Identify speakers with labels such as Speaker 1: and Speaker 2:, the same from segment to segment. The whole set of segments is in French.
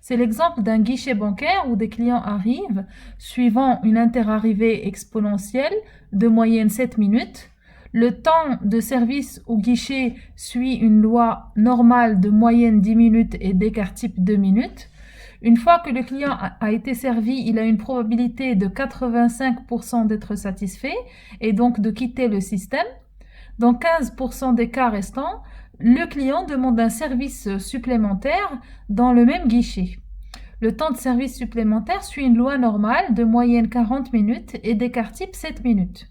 Speaker 1: C'est l'exemple d'un guichet bancaire où des clients arrivent suivant une interarrivée exponentielle de moyenne 7 minutes. Le temps de service au guichet suit une loi normale de moyenne 10 minutes et d'écart type 2 minutes. Une fois que le client a été servi, il a une probabilité de 85% d'être satisfait et donc de quitter le système. Dans 15% des cas restants, le client demande un service supplémentaire dans le même guichet. Le temps de service supplémentaire suit une loi normale de moyenne 40 minutes et d'écart type 7 minutes.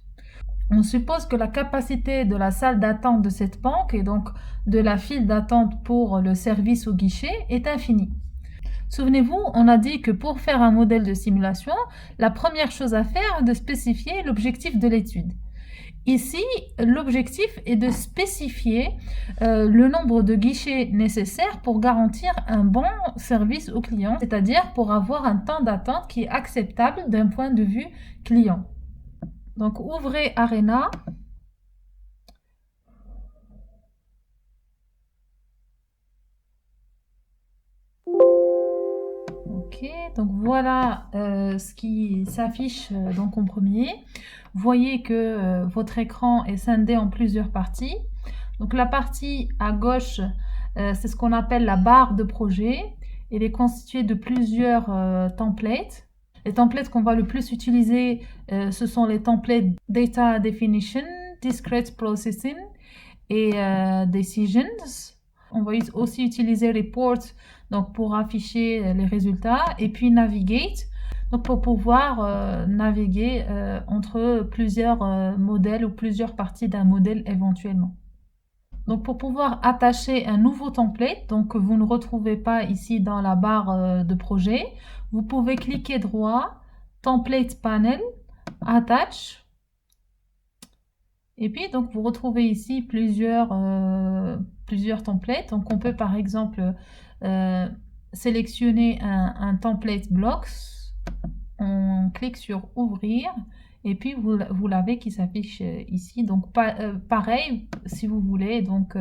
Speaker 1: On suppose que la capacité de la salle d'attente de cette banque et donc de la file d'attente pour le service au guichet est infinie. Souvenez-vous, on a dit que pour faire un modèle de simulation, la première chose à faire est de spécifier l'objectif de l'étude. Ici, l'objectif est de spécifier le nombre de guichets nécessaires pour garantir un bon service au client, c'est-à-dire pour avoir un temps d'attente qui est acceptable d'un point de vue client. Donc, ouvrez Arena. Ok, donc voilà ce qui s'affiche donc en premier. Voyez que votre écran est scindé en plusieurs parties. Donc la partie à gauche, c'est ce qu'on appelle la barre de projet. Elle est constituée de plusieurs templates. Les templates qu'on va le plus utiliser, ce sont les templates Data Definition, Discrete Processing et Decisions. On va aussi utiliser Report donc pour afficher les résultats et puis Navigate donc pour pouvoir naviguer entre plusieurs modèles ou plusieurs parties d'un modèle éventuellement. Donc pour pouvoir attacher un nouveau template, donc que vous ne retrouvez pas ici dans la barre de projet, vous pouvez cliquer droit, Template Panel, Attach, et puis donc vous retrouvez ici plusieurs templates. Donc on peut par exemple sélectionner un template blocks, on clique sur ouvrir et puis vous l'avez qui s'affiche ici. Donc pareil, si vous voulez donc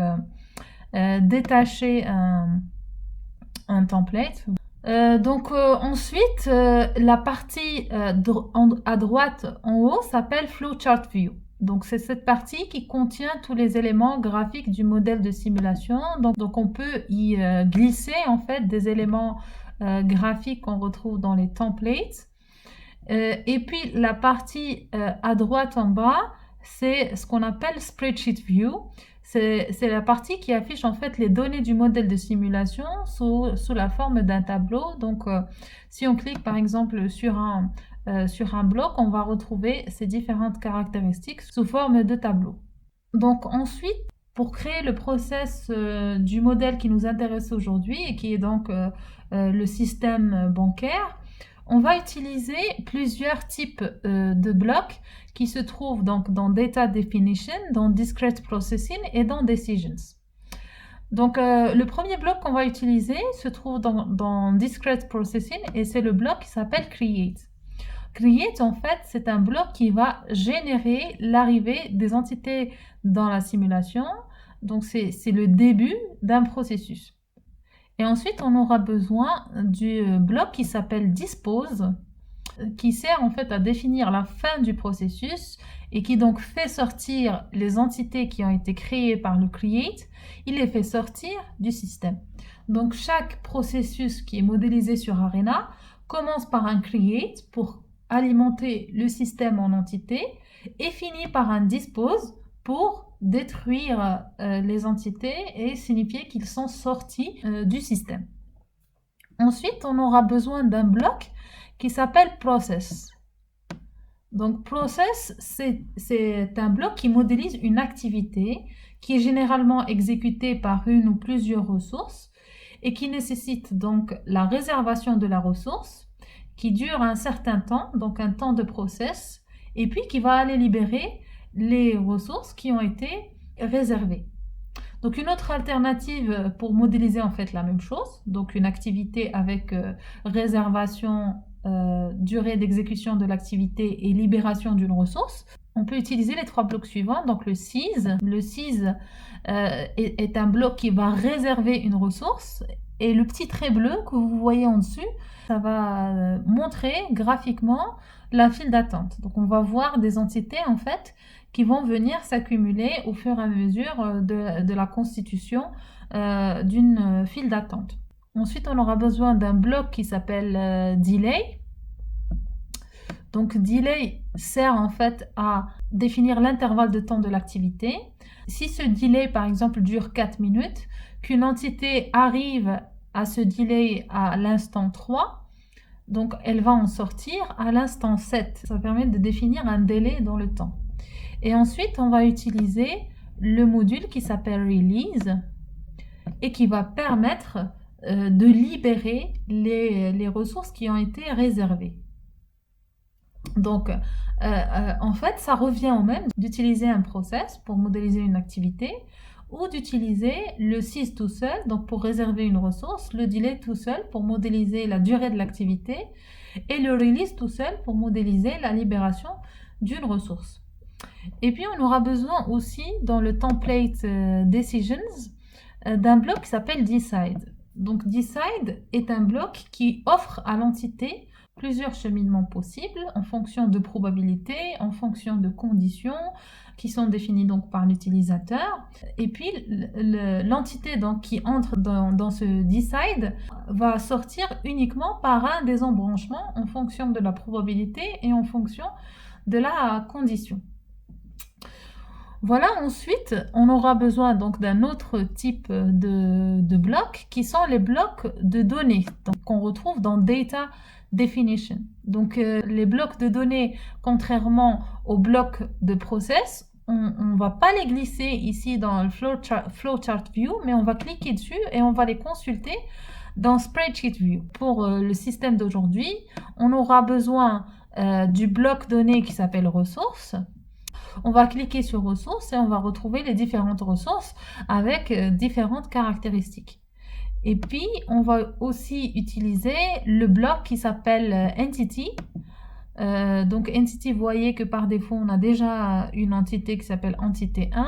Speaker 1: détacher un template. Ensuite, la partie à droite en haut s'appelle Flowchart View. Donc c'est cette partie qui contient tous les éléments graphiques du modèle de simulation. Donc on peut y glisser en fait des éléments graphiques qu'on retrouve dans les templates. Et puis la partie à droite en bas, c'est ce qu'on appelle Spreadsheet View. C'est la partie qui affiche en fait les données du modèle de simulation sous la forme d'un tableau. Donc si on clique par exemple sur un bloc, on va retrouver ces différentes caractéristiques sous forme de tableau. Donc ensuite, pour créer le process du modèle qui nous intéresse aujourd'hui et qui est donc le système bancaire, on va utiliser plusieurs types de blocs qui se trouvent donc dans Data Definition, dans Discrete Processing et dans Decisions. Donc le premier bloc qu'on va utiliser se trouve dans Discrete Processing et c'est le bloc qui s'appelle Create. Create, en fait, c'est un bloc qui va générer l'arrivée des entités dans la simulation. Donc c'est le début d'un processus. Et ensuite, on aura besoin du bloc qui s'appelle Dispose, qui sert en fait à définir la fin du processus et qui donc fait sortir les entités qui ont été créées par le Create, il les fait sortir du système. Donc chaque processus qui est modélisé sur Arena commence par un Create pour alimenter le système en entités et finit par un Dispose pour détruire les entités et signifier qu'ils sont sortis du système. Ensuite, on aura besoin d'un bloc qui s'appelle Process. Donc, Process, c'est un bloc qui modélise une activité qui est généralement exécutée par une ou plusieurs ressources et qui nécessite donc la réservation de la ressource qui dure un certain temps, donc un temps de process, et puis qui va aller libérer les ressources qui ont été réservées. Donc une autre alternative pour modéliser en fait la même chose, donc une activité avec réservation, durée d'exécution de l'activité et libération d'une ressource, on peut utiliser les trois blocs suivants. Donc le seize. Le seize est un bloc qui va réserver une ressource Et le petit trait bleu que vous voyez en dessus, ça va montrer graphiquement la file d'attente. Donc on va voir des entités en fait qui vont venir s'accumuler au fur et à mesure de la constitution d'une file d'attente. Ensuite, on aura besoin d'un bloc qui s'appelle delay. Donc delay sert en fait à définir l'intervalle de temps de l'activité. Si ce delay par exemple dure 4 minutes, qu'une entité arrive à ce delay à l'instant 3, donc elle va en sortir à l'instant 7. Ça permet de définir un délai dans le temps. Et ensuite, on va utiliser le module qui s'appelle release et qui va permettre de libérer les ressources qui ont été réservées. Donc, en fait, ça revient au même d'utiliser un process pour modéliser une activité ou d'utiliser le sys tout seul, donc pour réserver une ressource, le delay tout seul pour modéliser la durée de l'activité et le release tout seul pour modéliser la libération d'une ressource. Et puis, on aura besoin aussi dans le template decisions d'un bloc qui s'appelle decide. Donc, decide est un bloc qui offre à l'entité plusieurs cheminements possibles en fonction de probabilités, en fonction de conditions qui sont définies donc par l'utilisateur. Et puis l'entité donc qui entre dans ce decide va sortir uniquement par un des embranchements en fonction de la probabilité et en fonction de la condition. Voilà, ensuite, on aura besoin donc d'un autre type de blocs qui sont les blocs de données qu'on retrouve dans Data Definition. Donc, les blocs de données, contrairement aux blocs de process, on ne va pas les glisser ici dans le Flowchart View, mais on va cliquer dessus et on va les consulter dans Spreadsheet View. Pour le système d'aujourd'hui, on aura besoin du bloc données qui s'appelle ressources. On va cliquer sur ressources et on va retrouver les différentes ressources avec différentes caractéristiques. Et puis, on va aussi utiliser le bloc qui s'appelle Entity. Donc, Entity, vous voyez que par défaut, on a déjà une entité qui s'appelle Entité 1.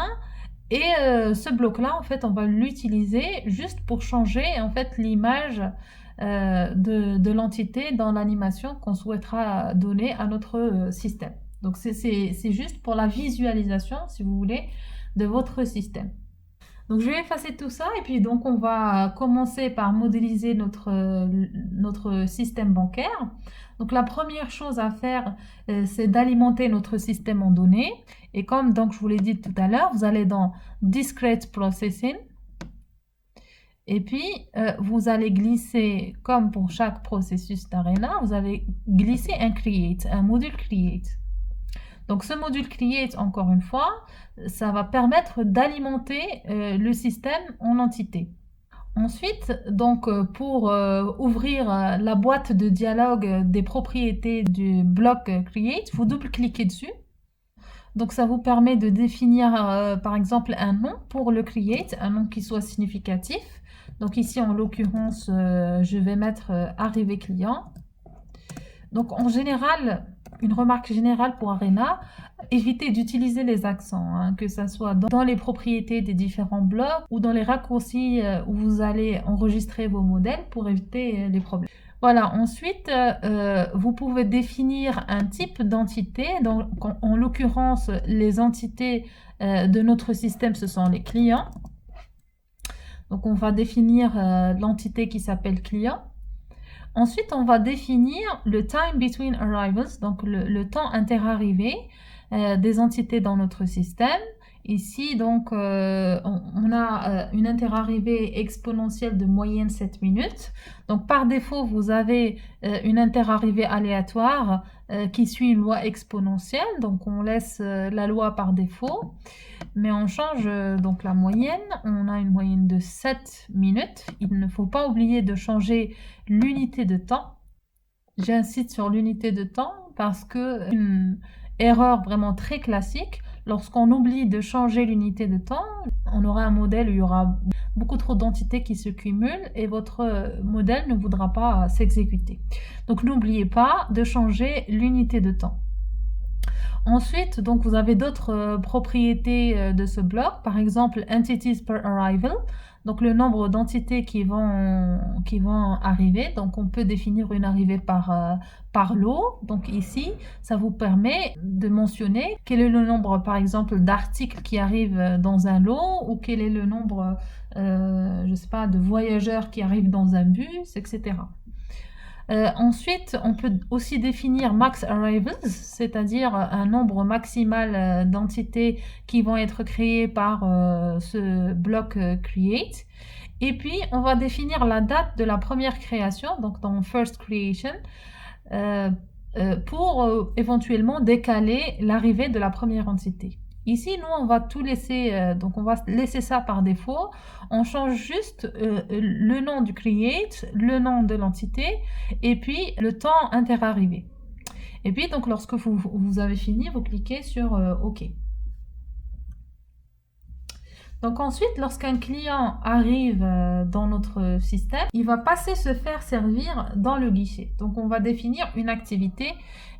Speaker 1: Et ce bloc-là, en fait, on va l'utiliser juste pour changer en fait l'image de l'entité dans l'animation qu'on souhaitera donner à notre système. Donc, c'est juste pour la visualisation, si vous voulez, de votre système. Donc, je vais effacer tout ça et puis donc on va commencer par modéliser notre système bancaire. Donc, la première chose à faire, c'est d'alimenter notre système en données. Et comme donc, je vous l'ai dit tout à l'heure, vous allez dans Discrete Processing. Et puis, vous allez glisser, comme pour chaque processus d'Arena, vous allez glisser un Create, un module Create. Donc, ce module Create, encore une fois, ça va permettre d'alimenter le système en entité. Ensuite, donc, pour ouvrir la boîte de dialogue des propriétés du bloc Create, vous double-cliquez dessus. Donc, ça vous permet de définir, par exemple, un nom pour le Create, un nom qui soit significatif. Donc, ici, en l'occurrence, je vais mettre Arrivée client. Donc, en général, une remarque générale pour Arena, évitez d'utiliser les accents, que ce soit dans les propriétés des différents blocs ou dans les raccourcis où vous allez enregistrer vos modèles pour éviter les problèmes. Voilà, ensuite, vous pouvez définir un type d'entité. En l'occurrence, les entités de notre système, ce sont les clients. Donc, on va définir l'entité qui s'appelle client. Ensuite, on va définir le time between arrivals, donc le temps interarrivée des entités dans notre système. Ici, donc, on a une interarrivée exponentielle de moyenne 7 minutes. Donc, par défaut, vous avez une interarrivée aléatoire qui suit une loi exponentielle. Donc, on laisse la loi par défaut. Mais on change donc la moyenne. On a une moyenne de 7 minutes. Il ne faut pas oublier de changer l'unité de temps. J'insiste sur l'unité de temps parce que une erreur vraiment très classique, lorsqu'on oublie de changer l'unité de temps, on aura un modèle où il y aura beaucoup trop d'entités qui se cumulent et votre modèle ne voudra pas s'exécuter. Donc n'oubliez pas de changer l'unité de temps. Ensuite, donc vous avez d'autres propriétés de ce bloc, par exemple entities per arrival, donc le nombre d'entités qui vont arriver. Donc on peut définir une arrivée par lot. Donc ici, ça vous permet de mentionner quel est le nombre, par exemple, d'articles qui arrivent dans un lot, ou quel est le nombre, je sais pas, de voyageurs qui arrivent dans un bus, etc. Ensuite, on peut aussi définir max arrivals, c'est-à-dire un nombre maximal d'entités qui vont être créées par ce bloc create. Et puis, on va définir la date de la première création, donc dans first creation, pour éventuellement décaler l'arrivée de la première entité. Ici, nous, on va tout laisser, donc on va laisser ça par défaut. On change juste le nom du create, le nom de l'entité, et puis le temps interarrivée. Et puis, donc, lorsque vous avez fini, vous cliquez sur OK. Donc ensuite, lorsqu'un client arrive dans notre système, il va passer se faire servir dans le guichet. Donc on va définir une activité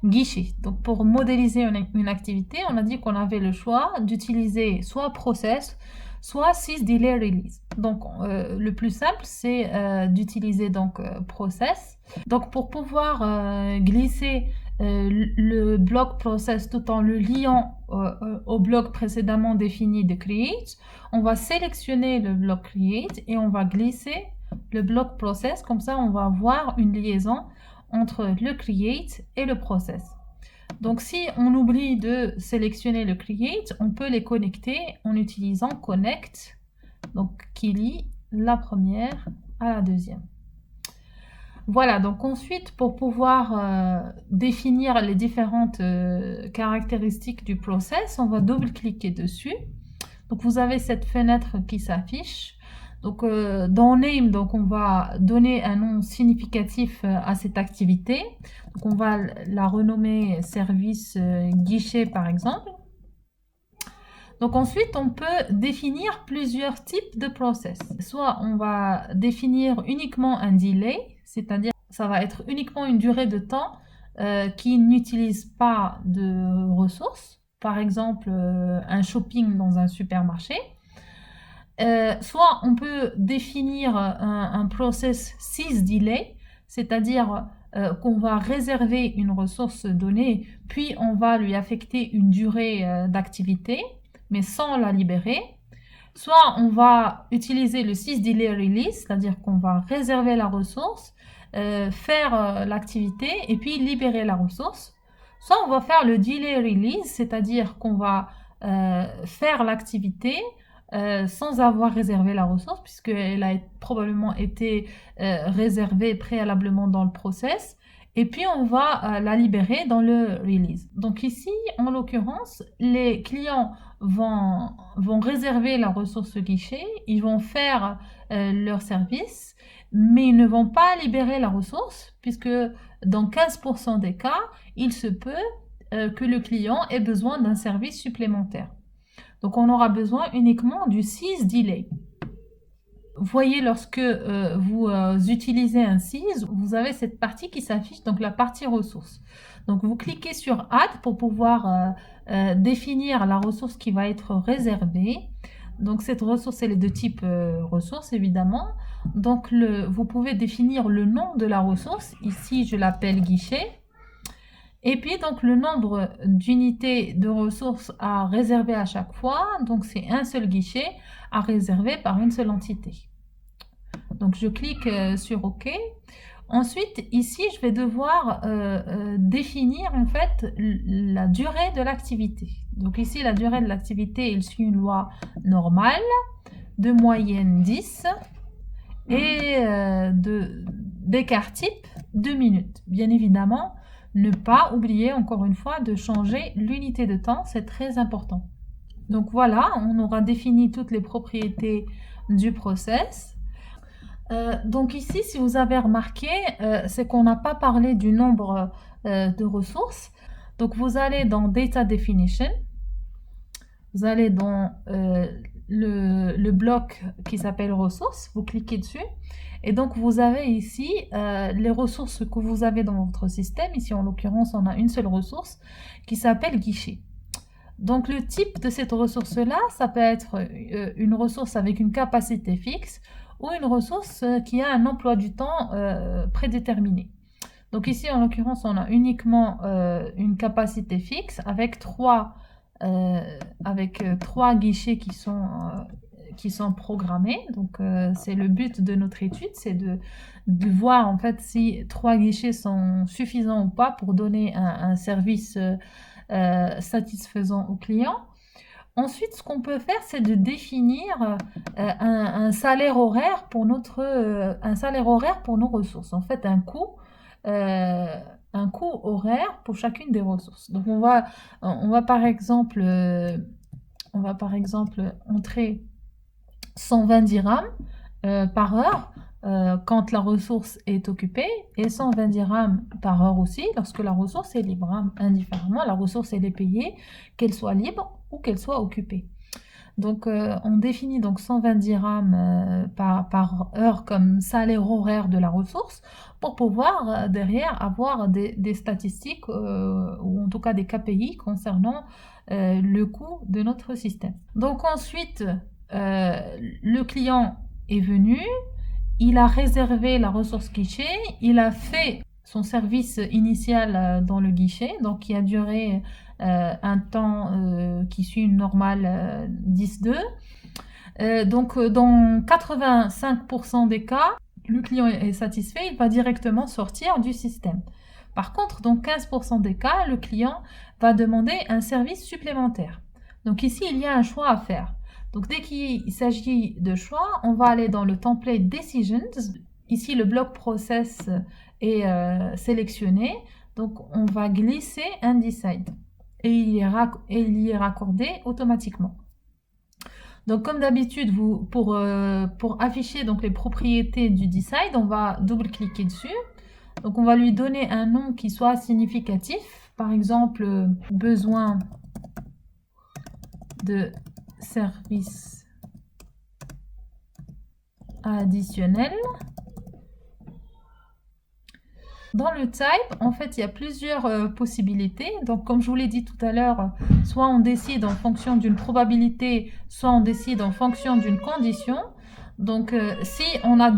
Speaker 1: guichet. Donc pour modéliser une activité, on a dit qu'on avait le choix d'utiliser soit process, soit sysdelay release. Donc le plus simple, c'est d'utiliser donc process. Donc pour pouvoir glisser le bloc process tout en le liant au bloc précédemment défini de create, on va sélectionner le bloc create et on va glisser le bloc process. Comme ça, on va avoir une liaison entre le create et le process. Donc, si on oublie de sélectionner le create, on peut les connecter en utilisant connect, donc qui lie la première à la deuxième. Voilà, donc ensuite, pour pouvoir définir les différentes caractéristiques du process, on va double-cliquer dessus. Donc vous avez cette fenêtre qui s'affiche. Donc dans Name, donc on va donner un nom significatif à cette activité. Donc on va la renommer service guichet par exemple. Donc ensuite, on peut définir plusieurs types de process. Soit on va définir uniquement un delay, c'est-à-dire ça va être uniquement une durée de temps qui n'utilise pas de ressources. Par exemple, un shopping dans un supermarché. Soit on peut définir un process sysdelay, c'est-à-dire qu'on va réserver une ressource donnée, puis on va lui affecter une durée d'activité, mais sans la libérer. Soit on va utiliser le sysdelay release, c'est-à-dire qu'on va réserver la ressource, faire l'activité et puis libérer la ressource. Soit on va faire le delay release, c'est-à-dire qu'on va faire l'activité sans avoir réservé la ressource, puisqu'elle a probablement été réservée préalablement dans le process. Et puis, on va la libérer dans le release. Donc ici, en l'occurrence, les clients vont réserver la ressource guichet, ils vont faire leur service, mais ils ne vont pas libérer la ressource, puisque dans 15% des cas, il se peut que le client ait besoin d'un service supplémentaire. Donc, on aura besoin uniquement du sysdelay. Vous voyez, lorsque vous utilisez un sys, vous avez cette partie qui s'affiche, donc la partie ressources. Donc, vous cliquez sur Add pour pouvoir définir la ressource qui va être réservée. Donc, cette ressource, elle est de type ressource, évidemment. Donc, vous pouvez définir le nom de la ressource. Ici, je l'appelle guichet. Et puis, donc, le nombre d'unités de ressources à réserver à chaque fois. Donc, c'est un seul guichet à réserver par une seule entité. Donc, je clique sur OK. Ensuite, ici, je vais devoir définir, en fait, la durée de l'activité. Donc, ici, la durée de l'activité, il suit une loi normale, de moyenne 10 et d'écart type 2 minutes. Bien évidemment, ne pas oublier, encore une fois, de changer l'unité de temps, c'est très important. Donc voilà, on aura défini toutes les propriétés du process. Donc ici, si vous avez remarqué, c'est qu'on n'a pas parlé du nombre de ressources. Donc vous allez dans Data Definition, vous allez dans le bloc qui s'appelle ressources, vous cliquez dessus et donc vous avez ici les ressources que vous avez dans votre système. Ici en l'occurrence on a une seule ressource qui s'appelle guichet. Donc le type de cette ressource-là, ça peut être une ressource avec une capacité fixe ou une ressource qui a un emploi du temps prédéterminé. Donc ici en l'occurrence on a uniquement une capacité fixe avec trois guichets qui sont programmés. Donc c'est le but de notre étude, c'est de voir en fait si 3 guichets sont suffisants ou pas pour donner un service satisfaisant au client. Ensuite, ce qu'on peut faire, c'est de définir un salaire horaire pour nos ressources. En fait, un coût horaire pour chacune des ressources. Donc, on va par exemple entrer 120 dirhams par heure quand la ressource est occupée et 120 dirhams par heure aussi lorsque la ressource est libre. Indifféremment, la ressource elle est payée, qu'elle soit libre ou qu'elle soit occupée. Donc on définit donc 120 dirhams par heure comme salaire horaire de la ressource pour pouvoir derrière avoir des statistiques ou en tout cas des KPI concernant le coût de notre système. Donc ensuite, le client est venu, il a réservé la ressource guichet, il a fait son service initial dans le guichet, donc qui a duré un temps qui suit une normale 10-2. Donc dans 85% des cas, le client est satisfait, il va directement sortir du système. Par contre, dans 15% des cas, le client va demander un service supplémentaire. Donc ici, il y a un choix à faire. Donc dès qu'il s'agit de choix, on va aller dans le template Decisions. Ici, le bloc Process est sélectionné. Donc on va glisser Undecided et il y est raccordé automatiquement. Donc comme d'habitude, pour afficher donc les propriétés du Decide, on va double-cliquer dessus. Donc on va lui donner un nom qui soit significatif. Par exemple, besoin de service additionnel. Dans le type, en fait, il y a plusieurs possibilités. Donc, comme je vous l'ai dit tout à l'heure, soit on décide en fonction d'une probabilité, soit on décide en fonction d'une condition. Donc, si on a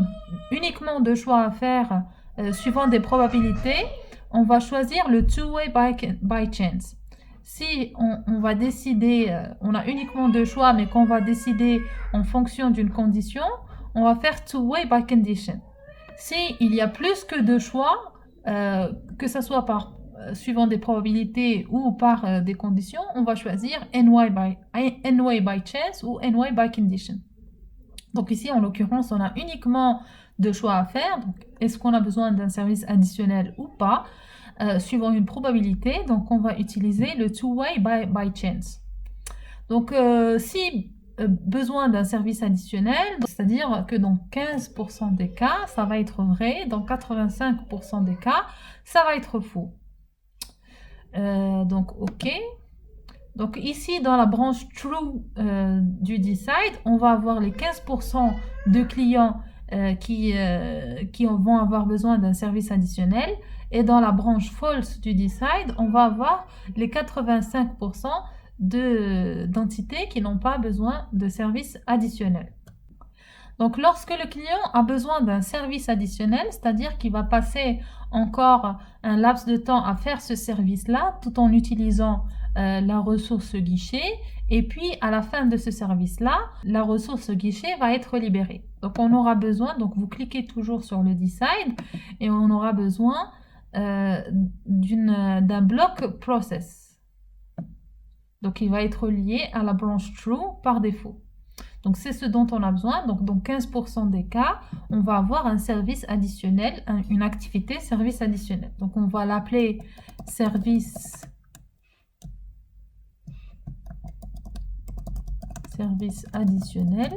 Speaker 1: uniquement deux choix à faire suivant des probabilités, on va choisir le two-way by chance. Si on va décider, on a uniquement deux choix, mais qu'on va décider en fonction d'une condition, on va faire two-way by condition. Si il y a plus que deux choix, que ce soit suivant des probabilités ou par des conditions, on va choisir NY by chance ou NY by condition. Donc ici, en l'occurrence, on a uniquement deux choix à faire. Est-ce qu'on a besoin d'un service additionnel ou pas, suivant une probabilité. Donc on va utiliser le two-way by chance. Donc si besoin d'un service additionnel, c'est-à-dire que dans 15% des cas, ça va être vrai, dans 85% des cas, ça va être faux. Donc OK. Donc ici, dans la branche True du Decide, on va avoir les 15% de clients qui vont avoir besoin d'un service additionnel. Et dans la branche False du Decide, on va avoir les 85% d'entités qui n'ont pas besoin de service additionnel. Donc lorsque le client a besoin d'un service additionnel, c'est-à-dire qu'il va passer encore un laps de temps à faire ce service-là tout en utilisant la ressource guichet, et puis à la fin de ce service-là, la ressource guichet va être libérée. Donc on aura besoin, donc vous cliquez toujours sur le Decide et on aura besoin d'un bloc Process. Donc il va être lié à la branche True par défaut. Donc c'est ce dont on a besoin. Donc dans 15% des cas, on va avoir un service additionnel, une activité service additionnel. Donc on va l'appeler service additionnel.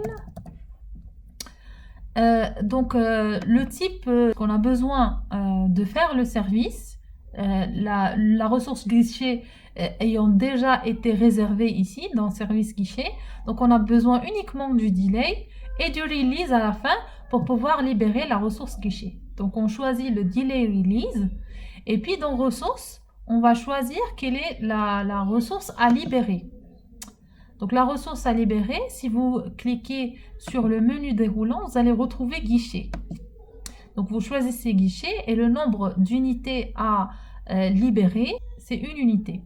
Speaker 1: Donc le type qu'on a besoin de faire le service, la ressource guichet ayant déjà été réservée ici dans service guichet. Donc on a besoin uniquement du delay et du release à la fin pour pouvoir libérer la ressource guichet. Donc on choisit le delay release et puis dans ressources, on va choisir quelle est la ressource à libérer. Donc la ressource à libérer, si vous cliquez sur le menu déroulant, vous allez retrouver guichet. Donc vous choisissez guichet et le nombre d'unités à libérer, c'est une unité.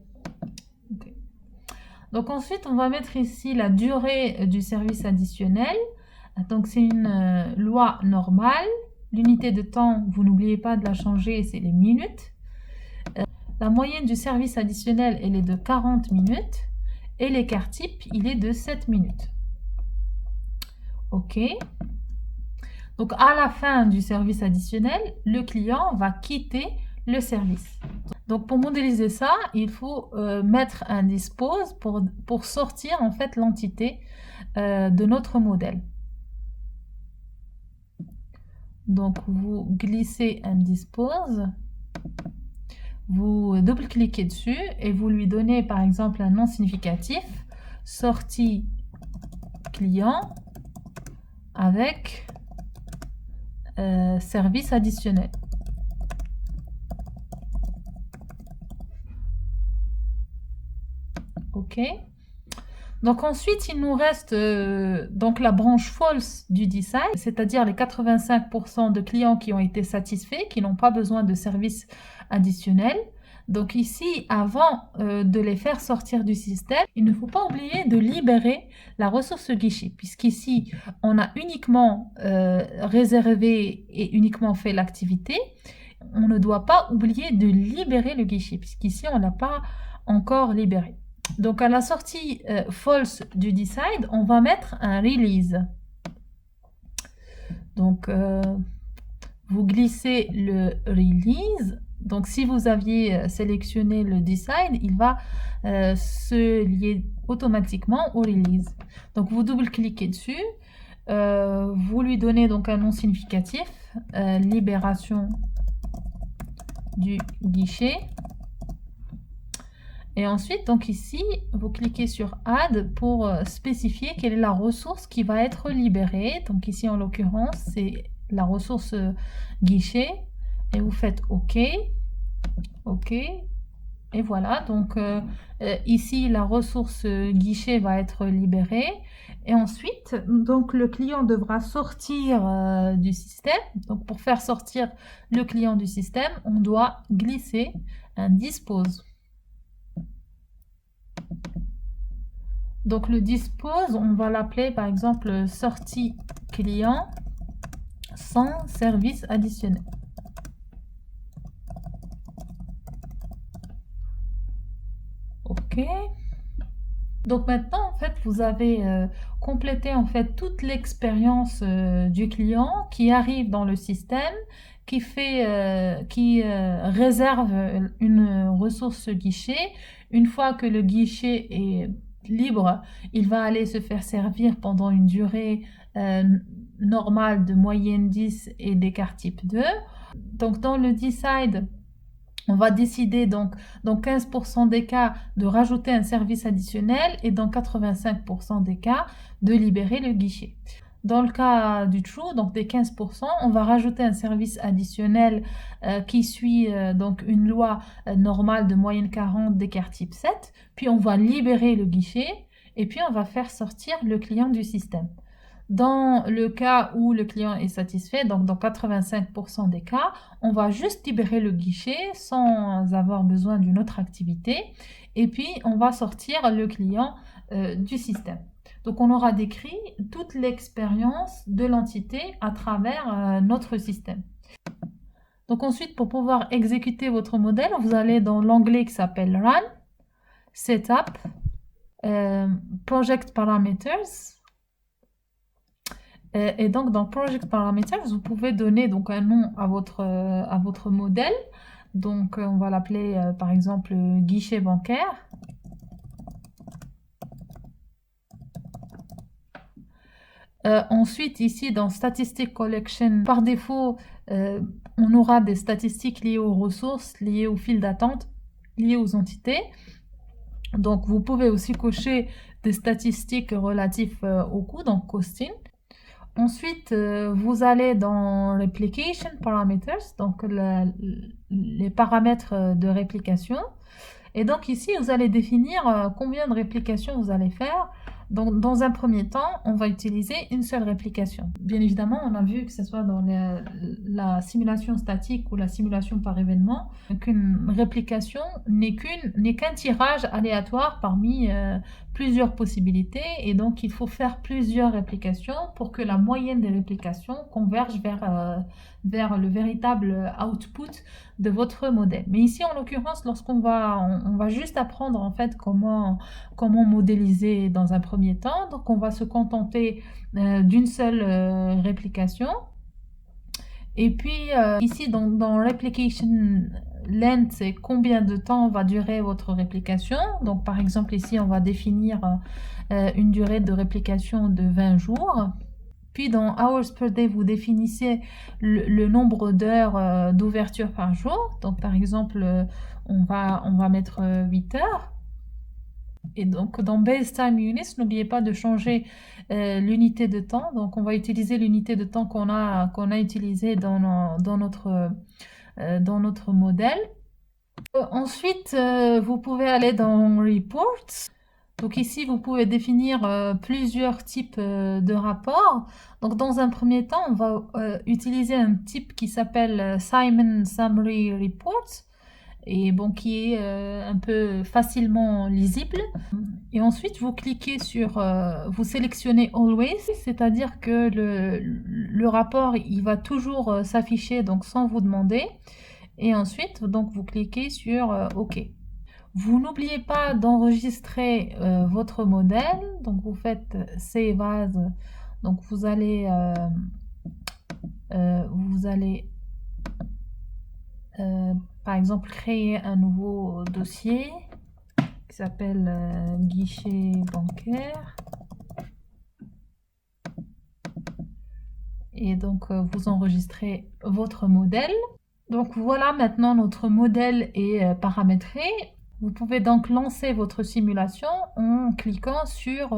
Speaker 1: Okay. Donc ensuite, on va mettre ici la durée du service additionnel. Donc c'est une loi normale. L'unité de temps, vous n'oubliez pas de la changer, c'est les minutes. La moyenne du service additionnel, elle est de 40 minutes. Et l'écart type, il est de 7 minutes. OK. Donc, à la fin du service additionnel, le client va quitter le service. Donc, pour modéliser ça, il faut mettre un dispose pour sortir en fait l'entité de notre modèle. Donc, vous glissez un dispose, vous double-cliquez dessus et vous lui donnez par exemple un nom significatif, sortie client avec service additionnel. OK. Donc ensuite, il nous reste donc la branche false du decide, c'est-à-dire les 85% de clients qui ont été satisfaits, qui n'ont pas besoin de service additionnel. Donc ici, avant de les faire sortir du système, il ne faut pas oublier de libérer la ressource guichet, puisqu'ici, on a uniquement réservé et uniquement fait l'activité. On ne doit pas oublier de libérer le guichet, puisqu'ici, on ne l'a pas encore libéré. Donc, à la sortie false du decide, on va mettre un release. Donc, vous glissez le release. Donc, si vous aviez sélectionné le decide, il va se lier automatiquement au release. Donc, vous double-cliquez dessus. Vous lui donnez donc un nom significatif, libération du guichet. Et ensuite, donc ici, vous cliquez sur Add pour spécifier quelle est la ressource qui va être libérée. Donc ici, en l'occurrence, c'est la ressource guichet. Et vous faites OK. OK. Et voilà. Donc ici, la ressource guichet va être libérée. Et ensuite, donc le client devra sortir du système. Donc pour faire sortir le client du système, on doit glisser un dispose. Donc le dispose, on va l'appeler par exemple sortie client sans service additionnel. OK. Donc maintenant, en fait, vous avez complété en fait toute l'expérience du client qui arrive dans le système, qui réserve une ressource guichet. Une fois que le guichet est libre, il va aller se faire servir pendant une durée normale de moyenne 10 et d'écart type 2. Donc dans le decide, on va décider donc dans 15% des cas de rajouter un service additionnel et dans 85% des cas de libérer le guichet. Dans le cas du true, donc des 15%, on va rajouter un service additionnel qui suit donc une loi normale de moyenne 40 d'écart type 7, puis on va libérer le guichet et puis on va faire sortir le client du système. Dans le cas où le client est satisfait, donc dans 85% des cas, on va juste libérer le guichet sans avoir besoin d'une autre activité et puis on va sortir le client du système. Donc on aura décrit toute l'expérience de l'entité à travers notre système. Donc ensuite, pour pouvoir exécuter votre modèle, vous allez dans l'onglet qui s'appelle Run, Setup, Project Parameters. Et donc, dans Project Parameters, vous pouvez donner donc un nom à votre modèle. Donc, on va l'appeler, par exemple, guichet bancaire. Ensuite, ici, dans Statistic Collection, par défaut, on aura des statistiques liées aux ressources, liées aux files d'attente, liées aux entités. Donc, vous pouvez aussi cocher des statistiques relatives au coût, donc costing. Ensuite, vous allez dans Replication Parameters, donc les paramètres de réplication. Et donc ici, vous allez définir combien de réplications vous allez faire. Donc, dans un premier temps, on va utiliser une seule réplication. Bien évidemment, on a vu que ce soit dans la simulation statique ou la simulation par événement, qu'une réplication n'est qu'un tirage aléatoire parmi plusieurs possibilités. Et donc, il faut faire plusieurs réplications pour que la moyenne des réplications converge vers le véritable output de votre modèle. Mais ici, en l'occurrence, lorsqu'on on va juste apprendre en fait comment modéliser dans un premier temps. Donc, on va se contenter d'une seule réplication. Et puis, ici, dans Replication Length, c'est combien de temps va durer votre réplication. Donc, par exemple, ici, on va définir une durée de réplication de 20 jours. Puis dans Hours per Day, vous définissez le nombre d'heures d'ouverture par jour. Donc par exemple, on va mettre 8 heures. Et donc dans Base Time Units, n'oubliez pas de changer l'unité de temps. Donc on va utiliser l'unité de temps qu'on a utilisée dans notre modèle. Ensuite, vous pouvez aller dans Reports. Donc ici, vous pouvez définir plusieurs types de rapports. Donc dans un premier temps, on va utiliser un type qui s'appelle Simon Summary Reports et bon, qui est un peu facilement lisible. Et ensuite, vous cliquez vous sélectionnez Always, c'est-à-dire que le rapport, il va toujours s'afficher donc sans vous demander. Et ensuite, donc vous cliquez sur OK. Vous n'oubliez pas d'enregistrer votre modèle. Donc vous faites Save As. Donc vous allez par exemple créer un nouveau dossier qui s'appelle guichet bancaire. Et donc vous enregistrez votre modèle. Donc voilà, maintenant notre modèle est paramétré. Vous pouvez donc lancer votre simulation en cliquant sur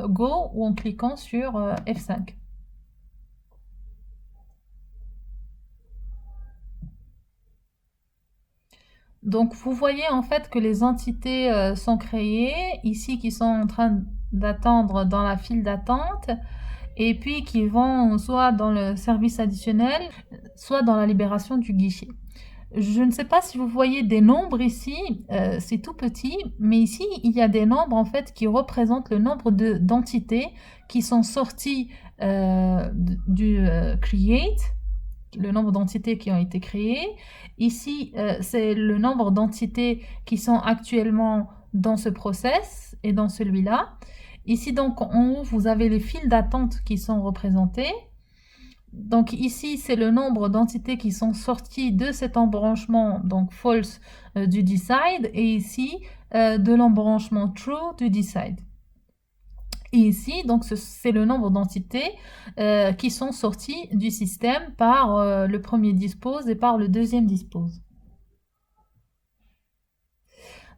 Speaker 1: Go ou en cliquant sur F5. Donc vous voyez en fait que les entités sont créées, ici qui sont en train d'attendre dans la file d'attente, et puis qui vont soit dans le service additionnel, soit dans la libération du guichet. Je ne sais pas si vous voyez des nombres ici, c'est tout petit, mais ici il y a des nombres en fait qui représentent le nombre d'entités qui sont sorties du create, le nombre d'entités qui ont été créées. Ici c'est le nombre d'entités qui sont actuellement dans ce process et dans celui-là. Ici donc en haut vous avez les files d'attente qui sont représentées. Donc ici, c'est le nombre d'entités qui sont sorties de cet embranchement, donc false du decide, et ici, de l'embranchement true du decide. Et ici, donc c'est le nombre d'entités qui sont sorties du système par le premier dispose et par le deuxième dispose.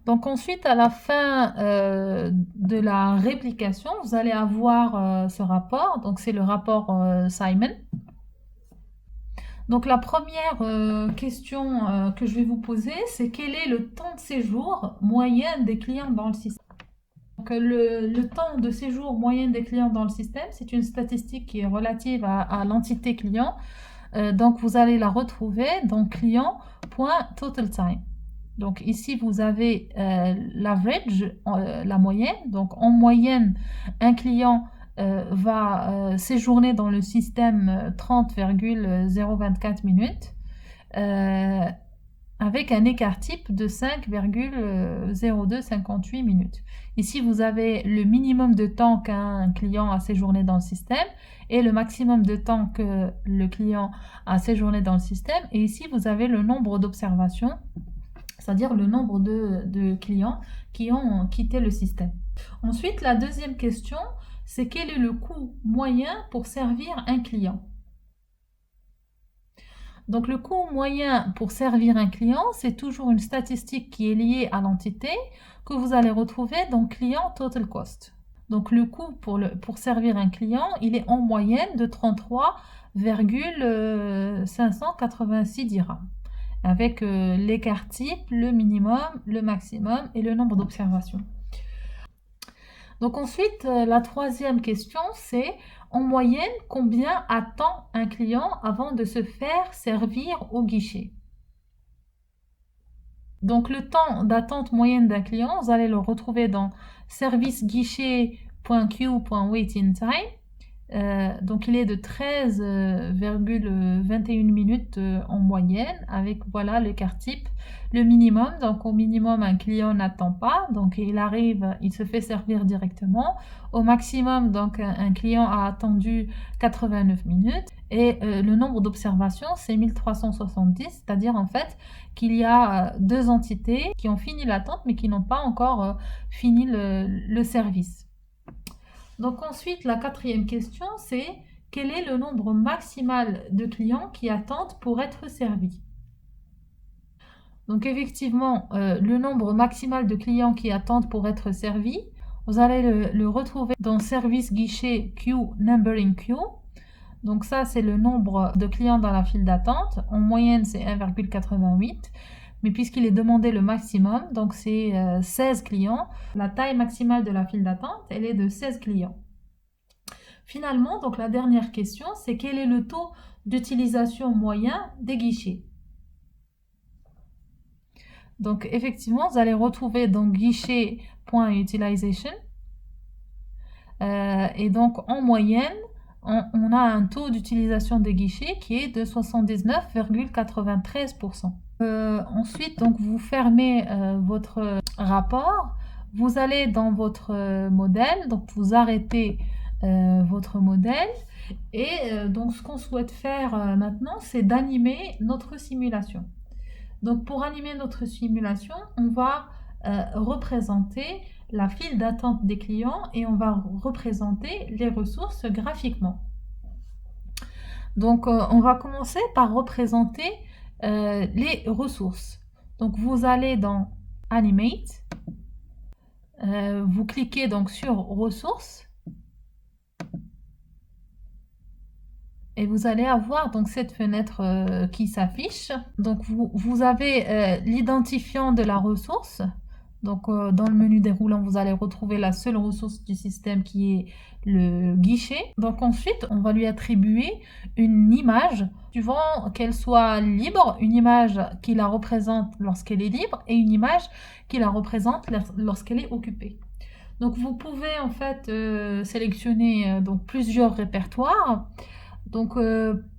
Speaker 1: Donc ensuite, à la fin de la réplication, vous allez avoir ce rapport. Donc c'est le rapport Simon. Donc la première question que je vais vous poser, c'est quel est le temps de séjour moyen des clients dans le système? Donc le temps de séjour moyen des clients dans le système, c'est une statistique qui est relative à l'entité client. Donc vous allez la retrouver dans client.totaltime. Donc ici vous avez l'average, la moyenne. Donc en moyenne, un client va séjourner dans le système 30,024 minutes avec un écart type de 5,0258 minutes. Ici, vous avez le minimum de temps qu'un client a séjourné dans le système et le maximum de temps que le client a séjourné dans le système. Et ici, vous avez le nombre d'observations, c'est-à-dire le nombre de clients qui ont quitté le système. Ensuite, la deuxième question, c'est quel est le coût moyen pour servir un client? Donc le coût moyen pour servir un client, c'est toujours une statistique qui est liée à l'entité que vous allez retrouver dans client total cost. Donc le coût pour servir un client, il est en moyenne de 33,586 dirhams, avec l'écart type, le minimum, le maximum et le nombre d'observations. Donc ensuite, la troisième question, c'est en moyenne, combien attend un client avant de se faire servir au guichet? Donc le temps d'attente moyenne d'un client, vous allez le retrouver dans service guichet.queue.waiting time. Donc il est de 13,21 minutes en moyenne avec voilà l'écart type. Le minimum, donc au minimum un client n'attend pas, donc il arrive, il se fait servir directement. Au maximum, donc un client a attendu 89 minutes et le nombre d'observations c'est 1370, c'est-à-dire en fait qu'il y a deux entités qui ont fini l'attente mais qui n'ont pas encore fini le service. Donc ensuite, la quatrième question, c'est quel est le nombre maximal de clients qui attendent pour être servis? Donc effectivement, le nombre maximal de clients qui attendent pour être servis, vous allez le retrouver dans service guichet queue numbering queue. Donc ça, c'est le nombre de clients dans la file d'attente. En moyenne, c'est 1,88. Mais puisqu'il est demandé le maximum, donc c'est 16 clients, la taille maximale de la file d'attente, elle est de 16 clients. Finalement, donc la dernière question, c'est quel est le taux d'utilisation moyen des guichets? Donc effectivement, vous allez retrouver dans guichet.utilization. Et donc en moyenne, on a un taux d'utilisation des guichets qui est de 79,93%. Ensuite, donc vous fermez votre rapport, vous allez dans votre modèle, donc vous arrêtez votre modèle et donc ce qu'on souhaite faire maintenant, c'est d'animer notre simulation. Donc pour animer notre simulation, on va représenter la file d'attente des clients et on va représenter les ressources graphiquement. Donc on va commencer par représenter les ressources. Donc vous allez dans Animate, vous cliquez donc sur ressources et vous allez avoir donc cette fenêtre qui s'affiche. Donc vous avez l'identifiant de la ressource. Donc dans le menu déroulant, vous allez retrouver la seule ressource du système qui est le guichet. Donc ensuite, on va lui attribuer une image, suivant qu'elle soit libre, une image qui la représente lorsqu'elle est libre et une image qui la représente lorsqu'elle est occupée. Donc vous pouvez en fait sélectionner donc plusieurs répertoires. Donc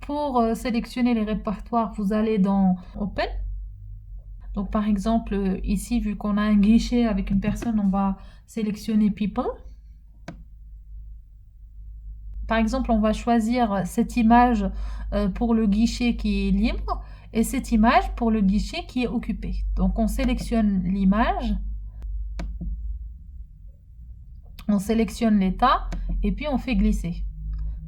Speaker 1: pour sélectionner les répertoires, vous allez dans Open. Donc par exemple, ici, vu qu'on a un guichet avec une personne, on va sélectionner People. Par exemple, on va choisir cette image pour le guichet qui est libre et cette image pour le guichet qui est occupé. Donc on sélectionne l'image, on sélectionne l'état et puis on fait glisser.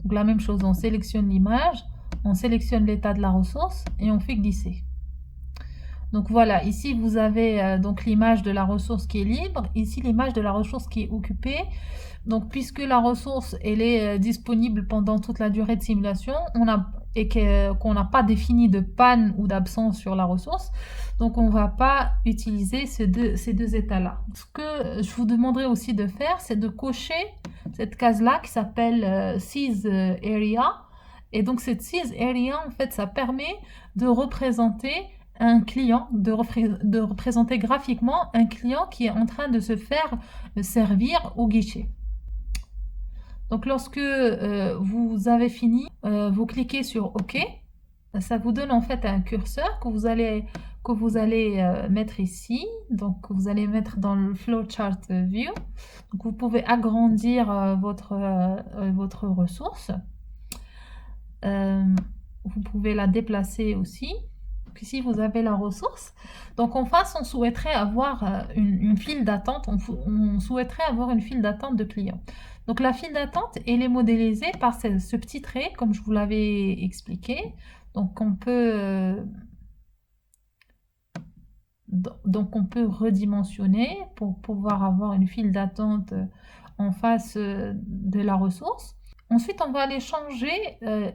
Speaker 1: Donc la même chose, on sélectionne l'image, on sélectionne l'état de la ressource et on fait glisser. Donc voilà, ici vous avez donc l'image de la ressource qui est libre, ici l'image de la ressource qui est occupée. Donc puisque la ressource elle est disponible pendant toute la durée de simulation, et qu'on n'a pas défini de panne ou d'absence sur la ressource, donc on ne va pas utiliser ces deux états-là. Ce que je vous demanderai aussi de faire, c'est de cocher cette case-là qui s'appelle Seize Area. Et donc cette Seize Area, en fait, ça permet de représenter un client, de représenter graphiquement un client qui est en train de se faire servir au guichet. Donc lorsque vous avez fini, vous cliquez sur OK. Ça vous donne en fait un curseur que vous allez mettre ici. Donc vous allez mettre dans le flowchart view. Donc vous pouvez agrandir votre ressource. Vous pouvez la déplacer aussi. Donc ici, vous avez la ressource. Donc en face, on souhaiterait avoir une file d'attente. On souhaiterait avoir une file d'attente de clients. Donc la file d'attente, elle est modélisée par ce petit trait, comme je vous l'avais expliqué. Donc on peut redimensionner pour pouvoir avoir une file d'attente en face de la ressource. Ensuite, on va aller changer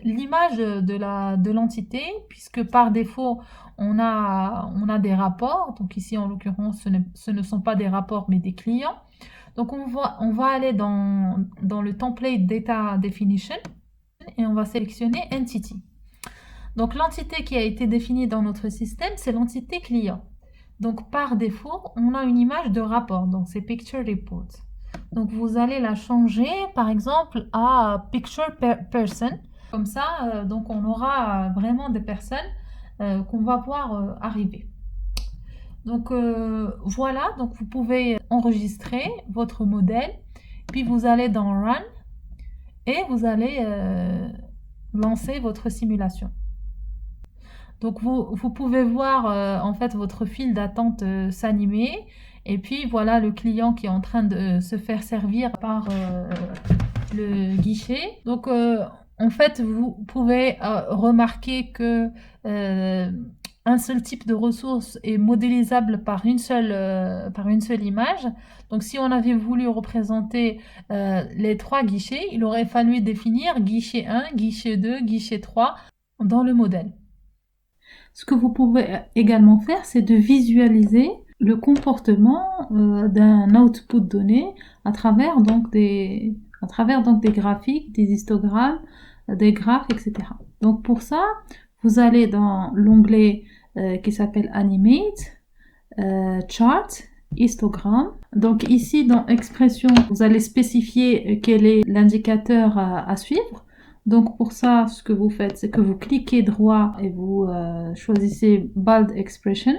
Speaker 1: l'image de l'entité, puisque par défaut, on a des rapports. Donc ici, en l'occurrence, ce ne sont pas des rapports, mais des clients. Donc on va aller dans le template Data Definition et on va sélectionner Entity. Donc l'entité qui a été définie dans notre système, c'est l'entité client. Donc par défaut, on a une image de rapport, donc c'est Picture Report. Donc vous allez la changer par exemple à Picture Person. Comme ça, donc on aura vraiment des personnes qu'on va voir arriver. Donc voilà, donc vous pouvez enregistrer votre modèle, puis vous allez dans Run et vous allez lancer votre simulation. Donc vous pouvez voir en fait votre file d'attente s'animer et puis voilà le client qui est en train de se faire servir par le guichet. Donc en fait vous pouvez remarquer que un seul type de ressource est modélisable par une seule image. Donc si on avait voulu représenter les 3 guichets, il aurait fallu définir guichet 1, guichet 2, guichet 3 dans le modèle. Ce que vous pouvez également faire, c'est de visualiser le comportement d'un output donné à travers donc des graphiques, des histogrammes, des graphes, etc. Donc pour ça, vous allez dans l'onglet qui s'appelle Animate, Chart, Histogramme. Donc ici dans Expression, vous allez spécifier quel est l'indicateur à suivre. Donc pour ça, ce que vous faites, c'est que vous cliquez droit et vous choisissez Bold Expression.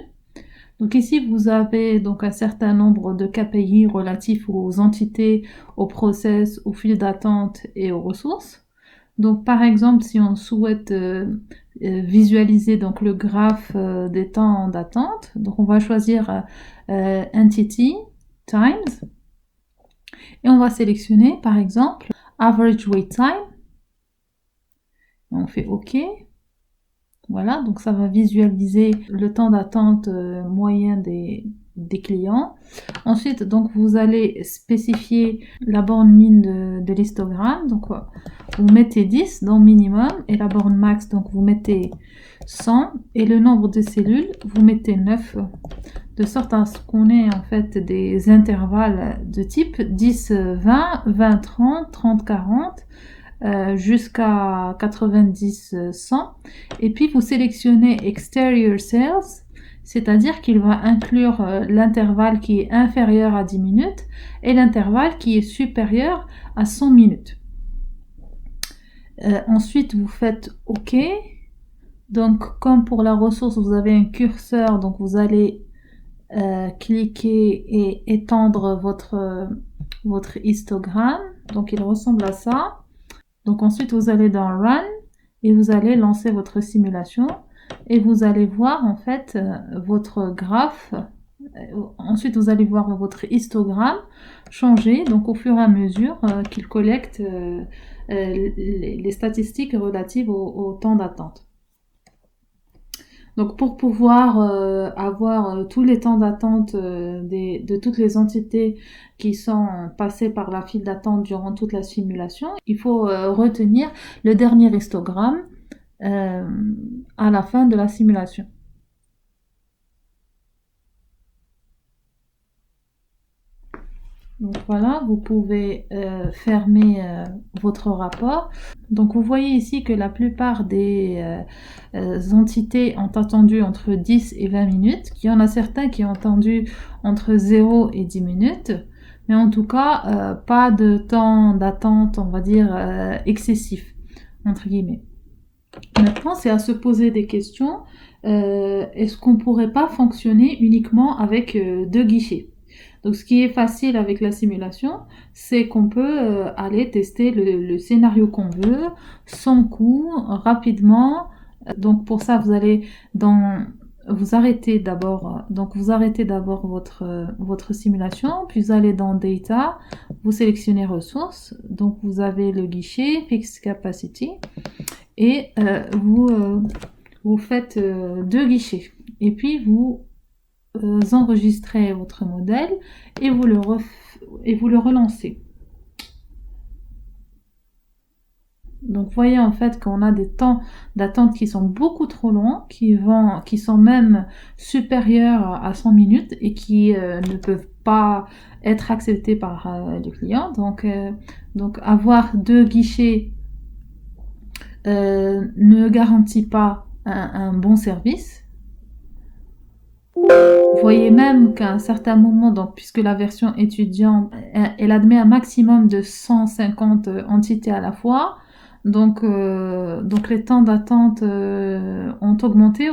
Speaker 1: Donc ici, vous avez donc un certain nombre de KPI relatifs aux entités, aux process, aux files d'attente et aux ressources. Donc par exemple, si on souhaite visualiser donc le graphe des temps d'attente, donc on va choisir Entity Times et on va sélectionner par exemple Average Wait Time. On fait OK. Voilà, donc ça va visualiser le temps d'attente moyen des clients. Ensuite, donc vous allez spécifier la borne min de l'histogramme. Donc vous mettez 10 dans minimum et la borne max, donc vous mettez 100 et le nombre de cellules, vous mettez 9 de sorte à ce qu'on ait en fait des intervalles de type 10, 20, 20, 30, 30, 40 jusqu'à 90, 100. Et puis vous sélectionnez Exterior Sales, c'est-à-dire qu'il va inclure l'intervalle qui est inférieur à 10 minutes et l'intervalle qui est supérieur à 100 minutes. Ensuite, vous faites OK. Donc, comme pour la ressource, vous avez un curseur, donc vous allez cliquer et étendre votre histogramme. Donc, il ressemble à ça. Donc ensuite, vous allez dans Run et vous allez lancer votre simulation et vous allez voir en fait votre graphe. Ensuite, vous allez voir votre histogramme changer donc au fur et à mesure qu'il collecte les statistiques relatives au temps d'attente. Donc pour pouvoir avoir tous les temps d'attente de toutes les entités qui sont passées par la file d'attente durant toute la simulation, il faut retenir le dernier histogramme à la fin de la simulation. Donc voilà, vous pouvez fermer votre rapport. Donc vous voyez ici que la plupart des entités ont attendu entre 10 et 20 minutes. Il y en a certains qui ont attendu entre 0 et 10 minutes. Mais en tout cas, pas de temps d'attente, on va dire, excessif, entre guillemets. Maintenant, c'est à se poser des questions. Est-ce qu'on ne pourrait pas fonctionner uniquement avec 2 guichets ? Donc ce qui est facile avec la simulation, c'est qu'on peut aller tester le scénario qu'on veut, sans coût, rapidement. Donc pour ça, vous allez vous arrêtez d'abord votre simulation, puis vous allez dans Data, vous sélectionnez ressources, donc vous avez le guichet Fixed Capacity, et vous faites 2 guichets. Et puis vous enregistrez votre modèle et vous le relancez. Donc, vous voyez en fait qu'on a des temps d'attente qui sont beaucoup trop longs, qui sont même supérieurs à 100 minutes et qui ne peuvent pas être acceptés par le client. Donc, avoir 2 guichets ne garantit pas un bon service. Vous voyez même qu'à un certain moment, donc, puisque la version étudiante, elle admet un maximum de 150 entités à la fois, donc les temps d'attente ont augmenté,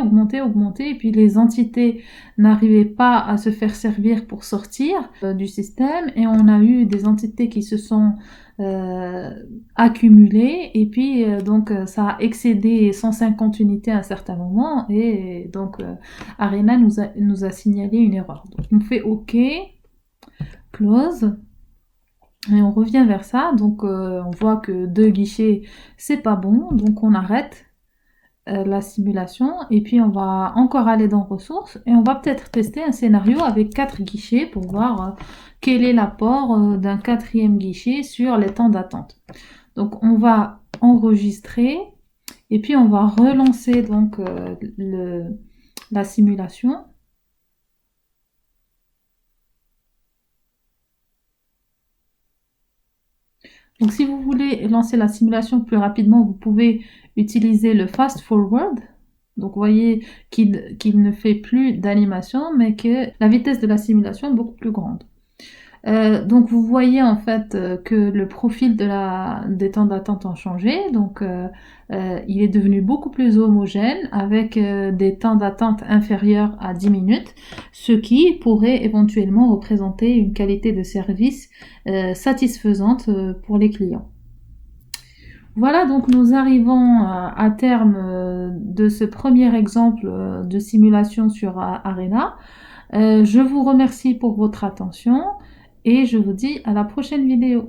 Speaker 1: et puis les entités n'arrivaient pas à se faire servir pour sortir du système, et on a eu des entités qui se sont accumulées, et puis ça a excédé 150 unités à un certain moment, et donc Arena nous a signalé une erreur. Donc on fait OK, close. Et on revient vers ça, donc on voit que 2 guichets, c'est pas bon, donc on arrête la simulation, et puis on va encore aller dans ressources, et on va peut-être tester un scénario avec 4 guichets pour voir quel est l'apport d'un 4e guichet sur les temps d'attente. Donc on va enregistrer, et puis on va relancer donc la simulation. Donc si vous voulez lancer la simulation plus rapidement, vous pouvez utiliser le fast forward. Donc vous voyez qu'il ne fait plus d'animation, mais que la vitesse de la simulation est beaucoup plus grande. Donc vous voyez en fait que le profil des temps d'attente ont changé, donc il est devenu beaucoup plus homogène avec des temps d'attente inférieurs à 10 minutes, ce qui pourrait éventuellement représenter une qualité de service satisfaisante pour les clients. Voilà, donc nous arrivons à terme de ce premier exemple de simulation sur Arena. Je vous remercie pour votre attention et je vous dis à la prochaine vidéo.